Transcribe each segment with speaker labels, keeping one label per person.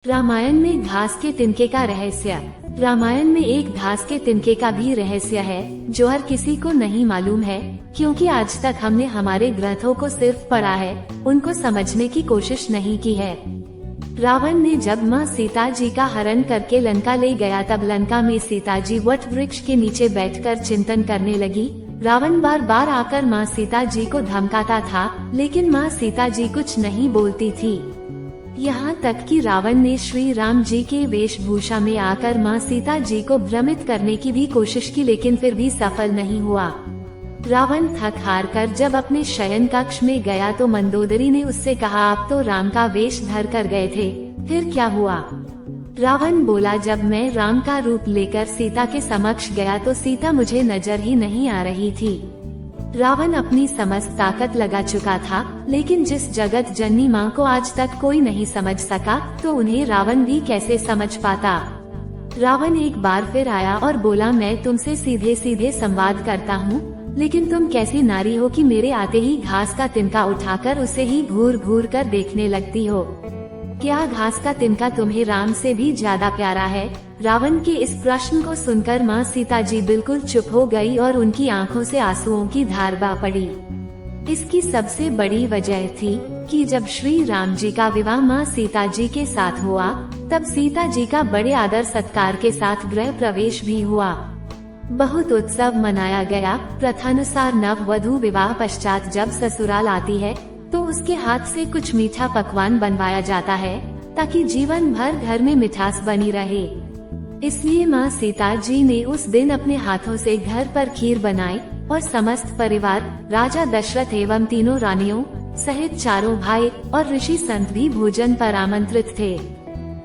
Speaker 1: रामायण में घास के तिनके का रहस्य। रामायण में एक घास के तिनके का भी रहस्य है जो हर किसी को नहीं मालूम है, क्योंकि आज तक हमने हमारे ग्रंथों को सिर्फ पढ़ा है, उनको समझने की कोशिश नहीं की है। रावण ने जब माँ सीता जी का हरण करके लंका ले गया, तब लंका में सीता जी वट वृक्ष के नीचे बैठकर चिंतन करने लगी। रावण बार बार आकर माँ सीता जी को धमकाता था, लेकिन माँ सीता जी कुछ नहीं बोलती थी। यहाँ तक कि रावण ने श्री राम जी के वेशभूषा में आकर माँ सीता जी को भ्रमित करने की भी कोशिश की, लेकिन फिर भी सफल नहीं हुआ। रावण थक हार कर जब अपने शयन कक्ष में गया तो मंदोदरी ने उससे कहा, आप तो राम का वेश धर कर गए थे, फिर क्या हुआ? रावण बोला, जब मैं राम का रूप लेकर सीता के समक्ष गया तो सीता मुझे नजर ही नहीं आ रही थी। रावण अपनी समस्त ताकत लगा चुका था, लेकिन जिस जगत जननी माँ को आज तक कोई नहीं समझ सका, तो उन्हें रावण भी कैसे समझ पाता। रावण एक बार फिर आया और बोला, मैं तुमसे सीधे सीधे संवाद करता हूँ, लेकिन तुम कैसी नारी हो कि मेरे आते ही घास का तिनका उठाकर उसे ही घूर घूर कर देखने लगती हो। क्या घास का तिनका तुम्हें राम से भी ज्यादा प्यारा है? रावण के इस प्रश्न को सुनकर माँ सीता जी बिल्कुल चुप हो गई और उनकी आंखों से आंसुओं की धार बह पड़ी। इसकी सबसे बड़ी वजह थी कि जब श्री राम जी का विवाह माँ सीता जी के साथ हुआ, तब सीता जी का बड़े आदर सत्कार के साथ गृह प्रवेश भी हुआ। बहुत उत्सव मनाया गया। प्रथानुसार नव वधू विवाह पश्चात जब ससुराल आती है तो उसके हाथ से कुछ मीठा पकवान बनवाया जाता है, ताकि जीवन भर घर में मिठास बनी रहे। इसलिए माँ सीता जी ने उस दिन अपने हाथों से घर पर खीर बनाई और समस्त परिवार, राजा दशरथ एवं तीनों रानियों सहित चारों भाई और ऋषि संत भी भोजन पर आमंत्रित थे।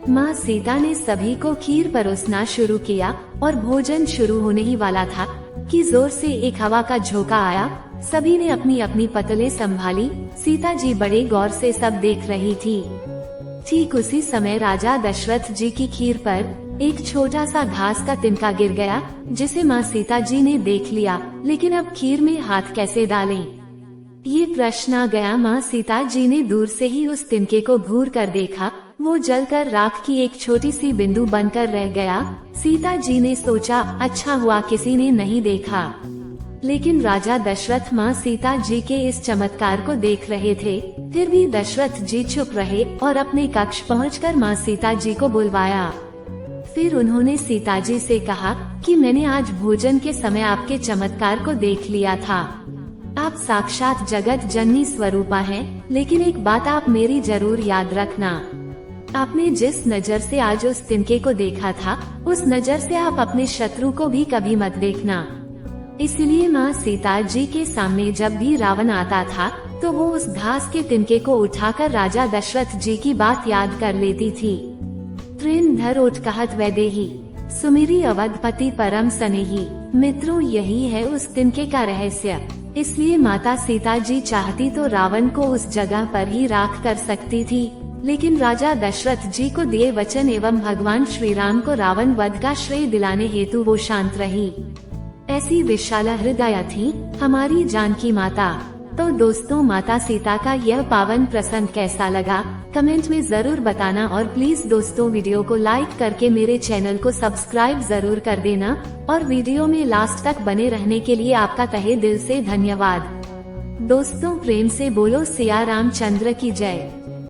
Speaker 1: माँ सीता ने सभी को खीर परोसना शुरू किया और भोजन शुरू होने ही वाला था कि जोर से एक हवा का झोंका आया। सभी ने अपनी अपनी पतले संभाली। सीता जी बड़े गौर से सब देख रही थी। ठीक उसी समय राजा दशरथ जी की खीर पर एक छोटा सा घास का तिनका गिर गया, जिसे माँ सीता जी ने देख लिया, लेकिन अब खीर में हाथ कैसे डालें? ये प्रश्न आ गया। माँ सीता जी ने दूर से ही उस तिनके को घूर कर देखा। वो जलकर राख की एक छोटी सी बिंदु बनकर रह गया। सीता जी ने सोचा, अच्छा हुआ किसी ने नहीं देखा। लेकिन राजा दशरथ माँ सीता जी के इस चमत्कार को देख रहे थे। फिर भी दशरथ जी चुप रहे और अपने कक्ष पहुंचकर माँ सीता जी को बुलवाया। फिर उन्होंने सीता जी से कहा कि मैंने आज भोजन के समय आपके चमत्कार को देख लिया था। आप साक्षात जगत जननी स्वरूपा हैं, लेकिन एक बात आप मेरी जरूर याद रखना। आपने जिस नजर से आज उस तिनके को देखा था, उस नजर से आप अपने शत्रु को भी कभी मत देखना। इसलिए माँ सीता जी के सामने जब भी रावण आता था, तो वो उस घास के तिनके को उठाकर राजा दशरथ जी की बात याद कर लेती थी। तृण धर उठ कहत वैदेही, सुमिरी अवधपति परम स्नेही। मित्रों, यही है उस तिनके का रहस्य। इसलिए माता सीता जी चाहती तो रावण को उस जगह पर ही राख कर सकती थी, लेकिन राजा दशरथ जी को दिए वचन एवं भगवान श्री राम को रावण वध का श्रेय दिलाने हेतु वो शांत रही। ऐसी विशाल हृदया थी हमारी जानकी माता। तो दोस्तों, माता सीता का यह पावन प्रसंग कैसा लगा, कमेंट में जरूर बताना। और प्लीज दोस्तों, वीडियो को लाइक करके मेरे चैनल को सब्सक्राइब जरूर कर देना। और वीडियो में लास्ट तक बने रहने के लिए आपका तहे दिल से धन्यवाद। दोस्तों, प्रेम से बोलो सिया रामचंद्र की जय।